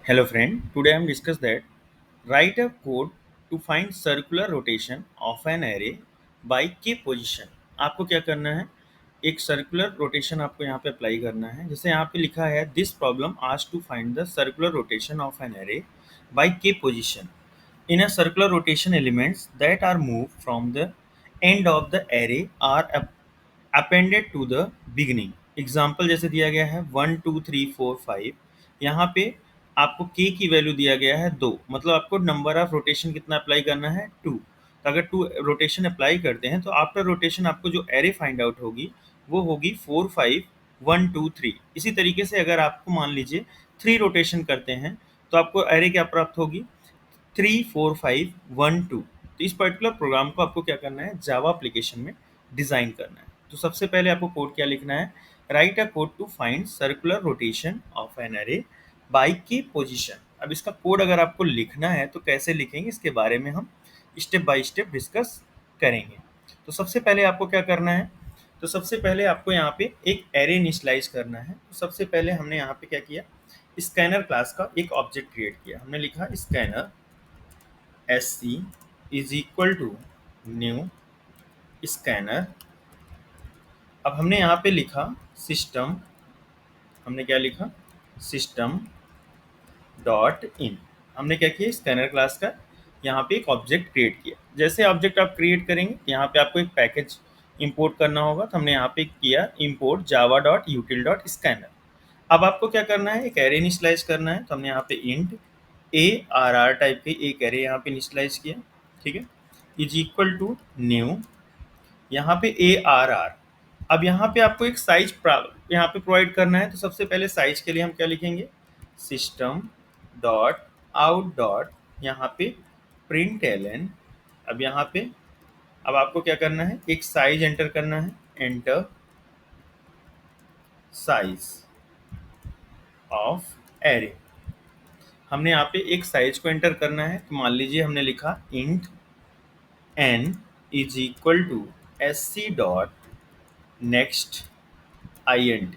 Hello friend, today I am discuss that write a code to find circular rotation of an array by k position। आपको क्या करना है, एक circular rotation आपको यहाँ पे अप्लाई करना है। जैसे यहाँ पे लिखा है this problem asks to find the circular rotation of an array by k position in a circular rotation elements that are moved from the end of the array are appended to the beginning। Example जैसे दिया गया है 1 2 3 4 5। यहाँ पे आपको k की value दिया गया है 2, मतलब आपको नंबर ऑफ रोटेशन कितना अप्लाई करना है 2। तो अगर 2 रोटेशन अप्लाई करते हैं तो आफ्टर रोटेशन आपको जो एरे फाइंड आउट होगी वो होगी 4 5 1 2 3। इसी तरीके से अगर आपको मान लीजिए 3 रोटेशन करते हैं तो आपको एरे क्या प्राप्त होगी 3 4 5 1 2। तो इस पर्टिकुलर प्रोग्राम को आपको क्या करना है, जावा एप्लीकेशन में डिज़ाइन करना है। तो सबसे पहले आपको कोड क्या लिखना है, write a code to find circular rotation of an array by K position. अब इसका कोड अगर आपको लिखना है तो कैसे लिखेंगे, इसके बारे में हम स्टेप बाय स्टेप डिस्कस करेंगे। तो सबसे पहले आपको क्या करना है, तो सबसे पहले आपको यहाँ पे एक एरे इनिशियलाइज करना है। तो सबसे पहले हमने यहाँ पे क्या किया, स्कैनर क्लास का एक ऑब्जेक्ट क्रिएट किया। हमने लिखा scanner SC is equal to new scanner. अब हमने यहाँ पे लिखा सिस्टम, हमने क्या लिखा सिस्टम डॉट इन। हमने क्या किया, स्कैनर क्लास का यहाँ पे एक ऑब्जेक्ट क्रिएट किया। जैसे ऑब्जेक्ट आप क्रिएट करेंगे यहाँ पे आपको एक पैकेज इंपोर्ट करना होगा। तो हमने यहाँ पे किया import Java dot यूटिल dot scanner. अब आपको क्या करना है, एक एरे इनिशियलाइज करना है। तो हमने यहाँ पे इंट ARR टाइप के एक एरे यहाँ पे इनिशियलाइज किया, ठीक है, इज इक्वल टू न्यू यहाँ पे ARR। अब यहाँ पे आपको एक साइज यहाँ पे प्रोवाइड करना है। तो सबसे पहले साइज के लिए हम क्या लिखेंगे, सिस्टम डॉट आउट डॉट यहाँ पे प्रिंट एलन। अब यहाँ पे अब आपको क्या करना है, एक साइज एंटर करना है, एंटर साइज ऑफ एरे। हमने यहाँ पे एक साइज को एंटर करना है। तो मान लीजिए हमने लिखा int n is equal to SC dot next INT।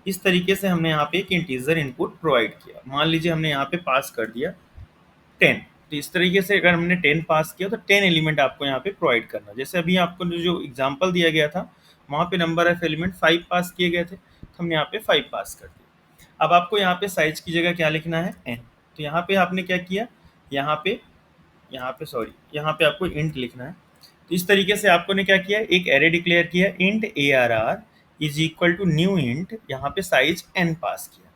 इस तरीके से हमने यहाँ पे एक इंटीजर इनपुट प्रोवाइड किया। मान लीजिए हमने यहाँ पे पास कर दिया 10। तो इस तरीके से अगर हमने 10 पास किया तो 10 एलिमेंट आपको यहाँ पे प्रोवाइड करना। जैसे अभी आपको जो एग्जांपल दिया गया था वहाँ पे नंबर ऑफ एलिमेंट 5 पास किए गए थे, तो हमने यहाँ पे 5 पास कर दिया। अब आपको यहाँ पे साइज की जगह क्या लिखना है n। तो यहाँ पे आपने क्या किया, यहाँ पे आपको इंट लिखना है। तो इस तरीके से आपको ने क्या किया, एक एरे डिक्लेयर किया int ARR is equal to new int, यहाँ पे साइज n पास किया।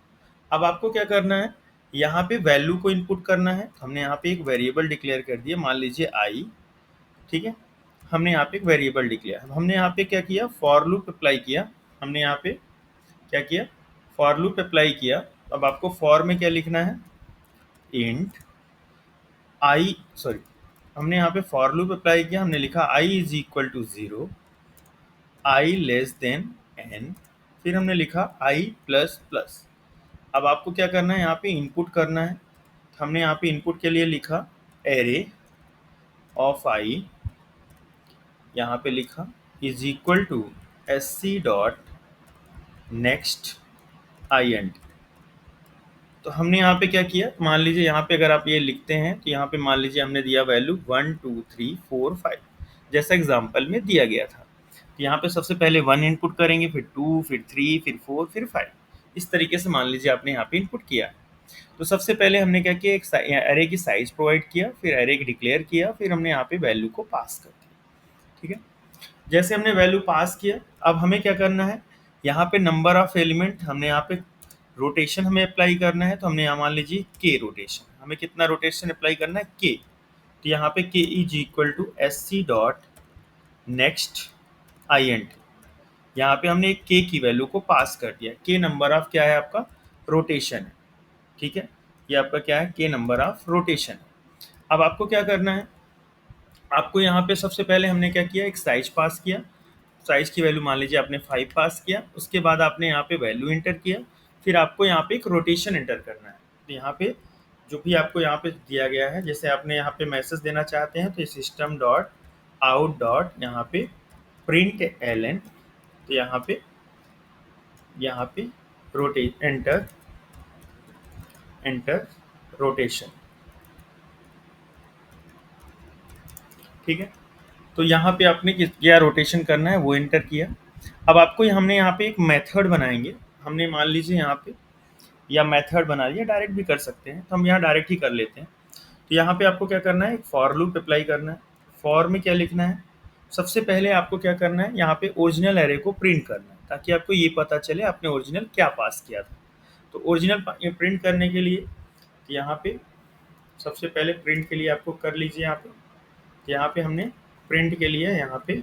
अब आपको क्या करना है, यहाँ पे वैल्यू को इनपुट करना है। हमने यहाँ पे एक वेरिएबल डिक्लेयर कर दिया, मान लीजिए I, ठीक है। हमने यहाँ पे एक वेरिएबल डिक्लेयर, हमने यहाँ पे क्या किया, फॉर लूप अप्लाई किया। हमने यहाँ पे क्या किया, फॉर लूप अप्लाई किया। अब आपको फॉर में क्या लिखना है, इंट I, सॉरी, हमने यहाँ पे फॉर लूप अप्लाई किया। हमने लिखा I is equal to 0, I less than n, फिर हमने लिखा I प्लस प्लस। अब आपको क्या करना है, यहाँ पे इनपुट करना है। हमने यहाँ पे इनपुट के लिए लिखा एरे ऑफ I, यहाँ पे लिखा is equal to SC dot next INT। तो हमने यहाँ पे क्या किया, मान लीजिए यहाँ पे अगर आप ये लिखते हैं तो यहाँ पे मान लीजिए हमने दिया वैल्यू 1 2 3 4 5 जैसा एग्जाम्पल में दिया गया था। तो यहाँ पे सबसे पहले 1 इनपुट करेंगे, फिर 2, फिर 3, फिर 4, फिर 5। इस तरीके से मान लीजिए आपने यहाँ पे इनपुट किया। तो सबसे पहले हमने क्या किया, एक एरे की साइज प्रोवाइड किया, फिर एरे की डिक्लेयर किया, फिर हमने यहाँ पे वैल्यू को पास कर दिया, ठीक है। जैसे हमने वैल्यू पास किया, अब हमें क्या करना है, यहाँ पे नंबर ऑफ एलिमेंट, हमने यहाँ पे रोटेशन हमें अप्लाई करना है। तो हमने यहाँ मान लीजिए के रोटेशन, हमें कितना रोटेशन अप्लाई करना है के। तो यहाँ पे K is equal to SC dot next INT। यहाँ पे हमने के की वैल्यू को पास कर दिया। के नंबर ऑफ क्या है आपका, रोटेशन है, ठीक है। ये आपका क्या है, के नंबर ऑफ रोटेशन है। अब आपको क्या करना है, आपको यहाँ पे सबसे पहले हमने क्या किया, एक साइज पास किया। साइज की वैल्यू मान लीजिए आपने 5 पास किया। उसके बाद आपने यहाँ पे वैल्यू इंटर किया, फिर आपको यहाँ पे एक रोटेशन इंटर करना है। तो यहाँ पे जो भी आपको यहाँ पे दिया गया है, जैसे आपने यहाँ पे मैसेज देना चाहते हैं तो सिस्टम डॉट आउट डॉट यहाँ पे प्रिंट एलन। तो यहाँ पे रोटेट एंटर एंटर रोटेशन। ठीक है, तो यहाँ पे आपने क्या रोटेशन करना है वो एंटर किया। अब आपको हमने यहाँ पे एक मेथड बनाएंगे। हमने मान लीजिए यहाँ पे या मेथड बना लिया, डायरेक्ट भी कर सकते हैं, तो हम यहाँ डायरेक्ट ही कर लेते हैं। तो यहाँ पे आपको क्या करना है, एक फॉर लूप अप्लाई करना है। फॉर में क्या लिखना है, सबसे पहले आपको क्या करना है, यहाँ पे ओरिजिनल एरे को प्रिंट करना है ताकि आपको ये पता चले आपने ओरिजिनल क्या पास किया था। तो ओरिजिनल प्रिंट करने के लिए यहाँ पे सबसे पहले प्रिंट के लिए आपको कर लीजिए यहाँ पे, यहाँ पे हमने प्रिंट के लिए यहाँ पे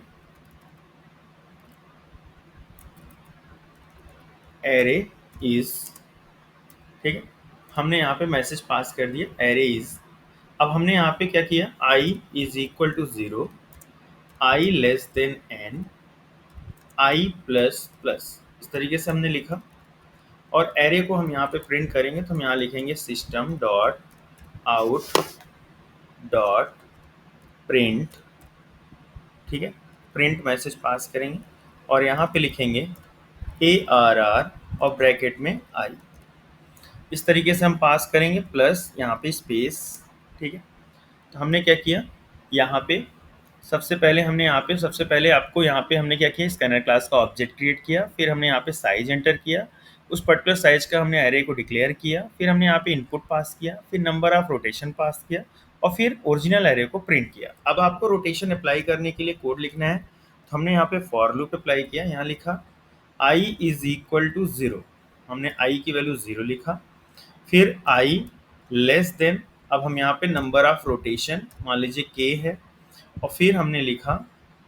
एरे इज, ठीक है, हमने यहाँ पे मैसेज पास कर दिया एरे इज। अब हमने यहाँ पे क्या किया, i is equal to 0, i less than n, i plus plus, इस तरीके से हमने लिखा। और एरे को हम यहाँ पे प्रिंट करेंगे तो हम यहाँ लिखेंगे system dot out dot print, ठीक है, प्रिंट मैसेज पास करेंगे और यहाँ पे लिखेंगे ARR और ब्रैकेट में i। इस तरीके से हम पास करेंगे प्लस यहाँ पे स्पेस। ठीक है, तो हमने क्या किया, यहाँ पे सबसे पहले हमने यहाँ पे सबसे पहले आपको यहाँ पे हमने क्या किया, स्कैनर क्लास का ऑब्जेक्ट क्रिएट किया, फिर हमने यहाँ पे साइज एंटर किया, उस पर्टिकुलर साइज का हमने एरे को डिक्लेयर किया, फिर हमने यहाँ पे इनपुट पास किया, फिर नंबर ऑफ रोटेशन पास किया और फिर ओरिजिनल एरे को प्रिंट किया। अब आपको रोटेशन अप्लाई करने के लिए कोड लिखना है, तो हमने यहाँ पे फॉर लूप अप्लाई किया, यहाँ लिखा i इज इक्वल टू 0, हमने i की वैल्यू 0 लिखा, फिर i लेस देन, अब हम यहाँ पे नंबर ऑफ रोटेशन मान लीजिए k है, और फिर हमने लिखा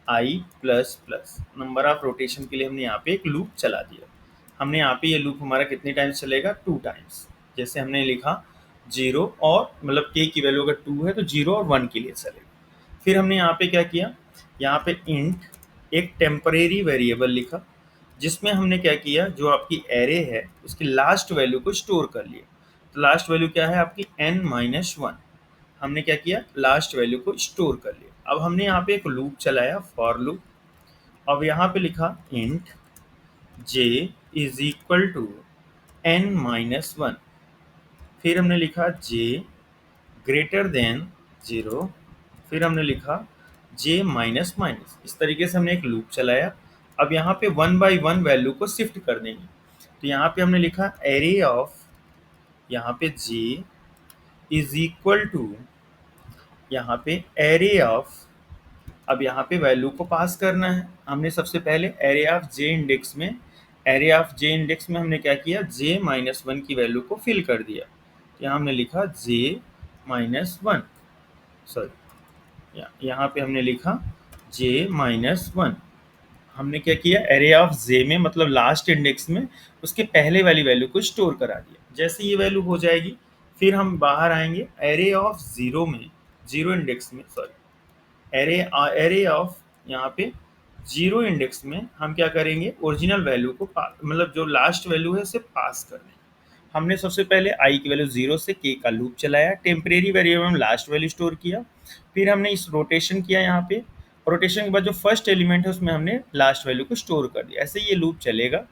i plus plus, number of rotation के लिए हमने यहाँ पे एक लूप चला दिया। हमने यहाँ पे ये लूप हमारा कितने टाइम्स चलेगा, 2 टाइम्स। जैसे हमने लिखा 0 और मतलब k की वैल्यू अगर 2 है तो 0 और 1 के लिए चलेगा। फिर हमने यहाँ पे क्या किया, यहाँ पे इंट एक टेम्परेरी वेरिएबल लिखा, जिसमें हमने क्या किया, जो आपकी एरे है उसकी लास्ट वैल्यू को स्टोर कर लिया। तो लास्ट वैल्यू क्या है आपकी n-1, हमने क्या किया, लास्ट वैल्यू को स्टोर कर लिया। अब हमने यहाँ पे एक लूप चलाया, फॉर लूप। अब यहाँ पे लिखा int j is equal to n-1, फिर हमने लिखा j ग्रेटर देन 0, फिर हमने लिखा j माइनस माइनस। इस तरीके से हमने एक लूप चलाया। अब यहाँ पे 1 बाई 1 वैल्यू को शिफ्ट कर देंगे, तो यहाँ पे हमने लिखा एरे ऑफ, यहाँ पे j इज इक्वल टू, यहाँ पे एरे ऑफ, अब यहाँ पे वैल्यू को पास करना है। हमने सबसे पहले एरे ऑफ जे इंडेक्स में, एरे ऑफ जे इंडेक्स में हमने क्या किया, जे माइनस 1 की वैल्यू को फिल कर दिया। तो यहाँ हमने लिखा जे माइनस 1, सॉरी यहाँ पे हमने लिखा जे माइनस 1। हमने क्या किया, एरे ऑफ जे में मतलब लास्ट इंडेक्स में उसके पहले वाली वैल्यू को स्टोर करा दिया। जैसे ये वैल्यू हो जाएगी फिर हम बाहर आएंगे एरे ऑफ 0 में, 0 इंडेक्स में, सॉरी एरे ऑफ यहाँ पे 0 इंडेक्स में हम क्या करेंगे, ओरिजिनल वैल्यू को मतलब जो लास्ट वैल्यू है उसे पास कर देंगे। हमने सबसे पहले i की वैल्यू 0 से k का लूप चलाया, टेम्परेरी वेरिएबल में लास्ट वैल्यू स्टोर किया, फिर हमने इस रोटेशन किया, यहाँ पे रोटेशन के बाद जो फर्स्ट एलिमेंट है उसमें हमने लास्ट वैल्यू को स्टोर कर दिया। ऐसे ये लूप चलेगा।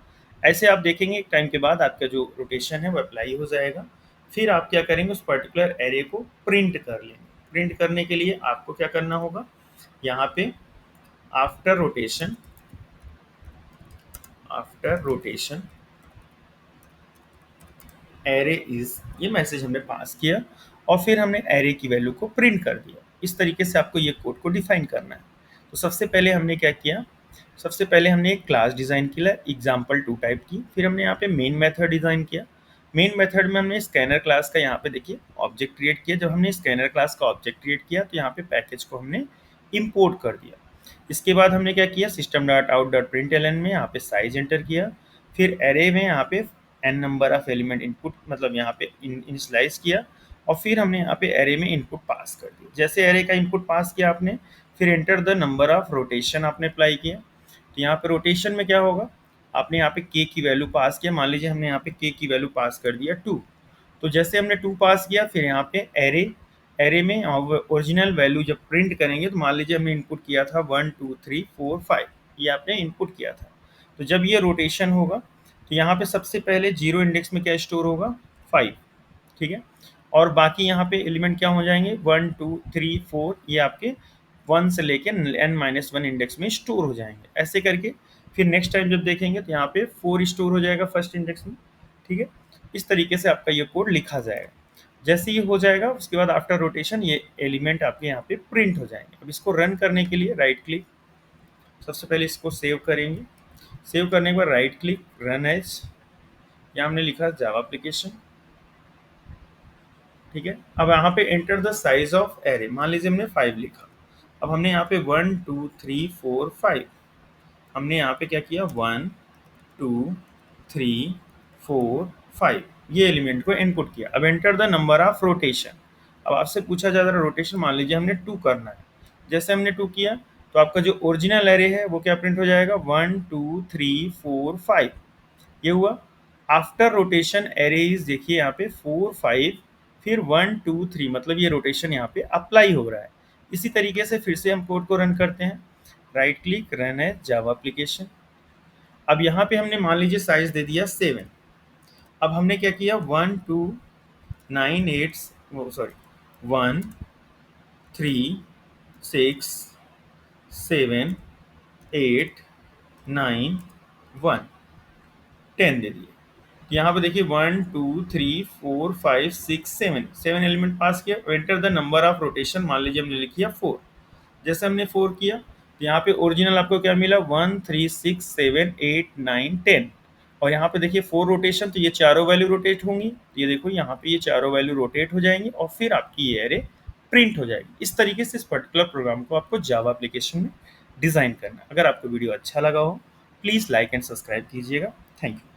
ऐसे आप देखेंगे एक टाइम के बाद आपका जो रोटेशन है वो अप्लाई हो जाएगा। फिर आप क्या करेंगे, उस पर्टिकुलर एरे को प्रिंट कर लेंगे। प्रिंट करने के लिए आपको क्या करना होगा, यहाँ पे आफ्टर रोटेशन एरे इज, ये मैसेज हमने पास किया और फिर हमने एरे की वैल्यू को प्रिंट कर दिया। इस तरीके से आपको ये कोड को डिफाइन करना है। तो सबसे पहले हमने क्या किया, सबसे पहले हमने एक क्लास डिज़ाइन किया example2 टाइप की, फिर हमने यहाँ पे मेन मेथड डिज़ाइन किया। मेन मेथड में हमने स्कैनर क्लास का यहाँ पे देखिए ऑब्जेक्ट क्रिएट किया। जब हमने स्कैनर क्लास का ऑब्जेक्ट क्रिएट किया तो यहाँ पे पैकेज को हमने इम्पोर्ट कर दिया। इसके बाद हमने क्या किया, system dot out dot print L N में यहाँ पे साइज एंटर किया, फिर एरे में यहाँ पे n number of element input मतलब यहाँ पे इनिशियलाइज किया और फिर हमने यहाँ पे एरे में इनपुट पास कर दिया। जैसे एरे का इनपुट पास किया आपने, फिर enter the number of rotation आपने अप्लाई किया। तो यहाँ पे रोटेशन में क्या होगा, आपने यहाँ पे k की वैल्यू पास किया, मान लीजिए हमने यहाँ पे k की वैल्यू पास कर दिया 2। तो जैसे हमने 2 पास किया, फिर यहाँ पे एरे में ओरिजिनल वैल्यू जब प्रिंट करेंगे तो मान लीजिए हमने इनपुट किया था 1 2 3 4 5, ये आपने इनपुट किया था। तो जब ये रोटेशन होगा तो यहाँ पे सबसे पहले 0 इंडेक्स में क्या स्टोर होगा, 5, ठीक है। और बाकी यहाँ पे एलिमेंट क्या हो जाएंगे, 1 2 3 4, ये आपके 1 से लेके n-1 इंडेक्स में स्टोर हो जाएंगे। ऐसे करके फिर नेक्स्ट टाइम जब देखेंगे तो यहाँ पे 4 स्टोर हो जाएगा फर्स्ट इंडेक्स में। ठीक है, इस तरीके से आपका ये कोड लिखा जाएगा। जैसे ये हो जाएगा उसके बाद आफ्टर रोटेशन ये एलिमेंट आपके यहाँ पे प्रिंट हो जाएंगे। अब इसको रन करने के लिए राइट क्लिक, सबसे पहले इसको सेव करेंगे। सेव करने के बाद राइट क्लिक, रन एज, यहाँ हमने लिखा जावा एप्लीकेशन। ठीक है, अब यहाँ पे enter the size of array, मान लीजिए हमने 5 लिखा। अब हमने यहाँ पे 1 2 3 4 5, हमने यहाँ पे क्या किया, 1 2 3 4 5, ये एलिमेंट को इनपुट किया। अब enter the number of rotation, अब आपसे पूछा जा रहा है रोटेशन, मान लीजिए हमने 2 करना है। जैसे हमने 2 किया तो आपका जो ओरिजिनल एरे है वो क्या प्रिंट हो जाएगा, 1 2 3 4 5, ये हुआ। आफ्टर रोटेशन एरे इज, देखिए यहाँ पे 4 5 फिर 1 2 3, मतलब ये रोटेशन यहाँ पे अप्लाई हो रहा है। इसी तरीके से फिर से हम कोड को रन करते हैं, right click, run as Java application. अब यहाँ पे हमने मान लीजिए साइज दे दिया 7। अब हमने क्या किया, 1 2 9 8, सॉरी 1 3 6 7 8 9 1 10 दे दिए। यहाँ पे देखिए 1 2 3 4 5 6 7, 7 एलिमेंट पास किया। Enter the number of rotation, मान लीजिए हमने लिख दिया 4। जैसे हमने 4 किया तो यहाँ पे ओरिजिनल आपको क्या मिला, 1 3 6 7 8 9 10। और यहाँ पे देखिए 4 रोटेशन, तो ये चारों वैल्यू रोटेट होंगी। तो ये देखो यहाँ पे ये चारों वैल्यू रोटेट हो जाएंगी और फिर आपकी ये एरे प्रिंट हो जाएगी। इस तरीके से इस पर्टिकुलर प्रोग्राम को आपको जावा एप्लीकेशन में डिजाइन करना है। अगर आपको वीडियो अच्छा लगा हो प्लीज लाइक एंड सब्सक्राइब कीजिएगा। Thank you.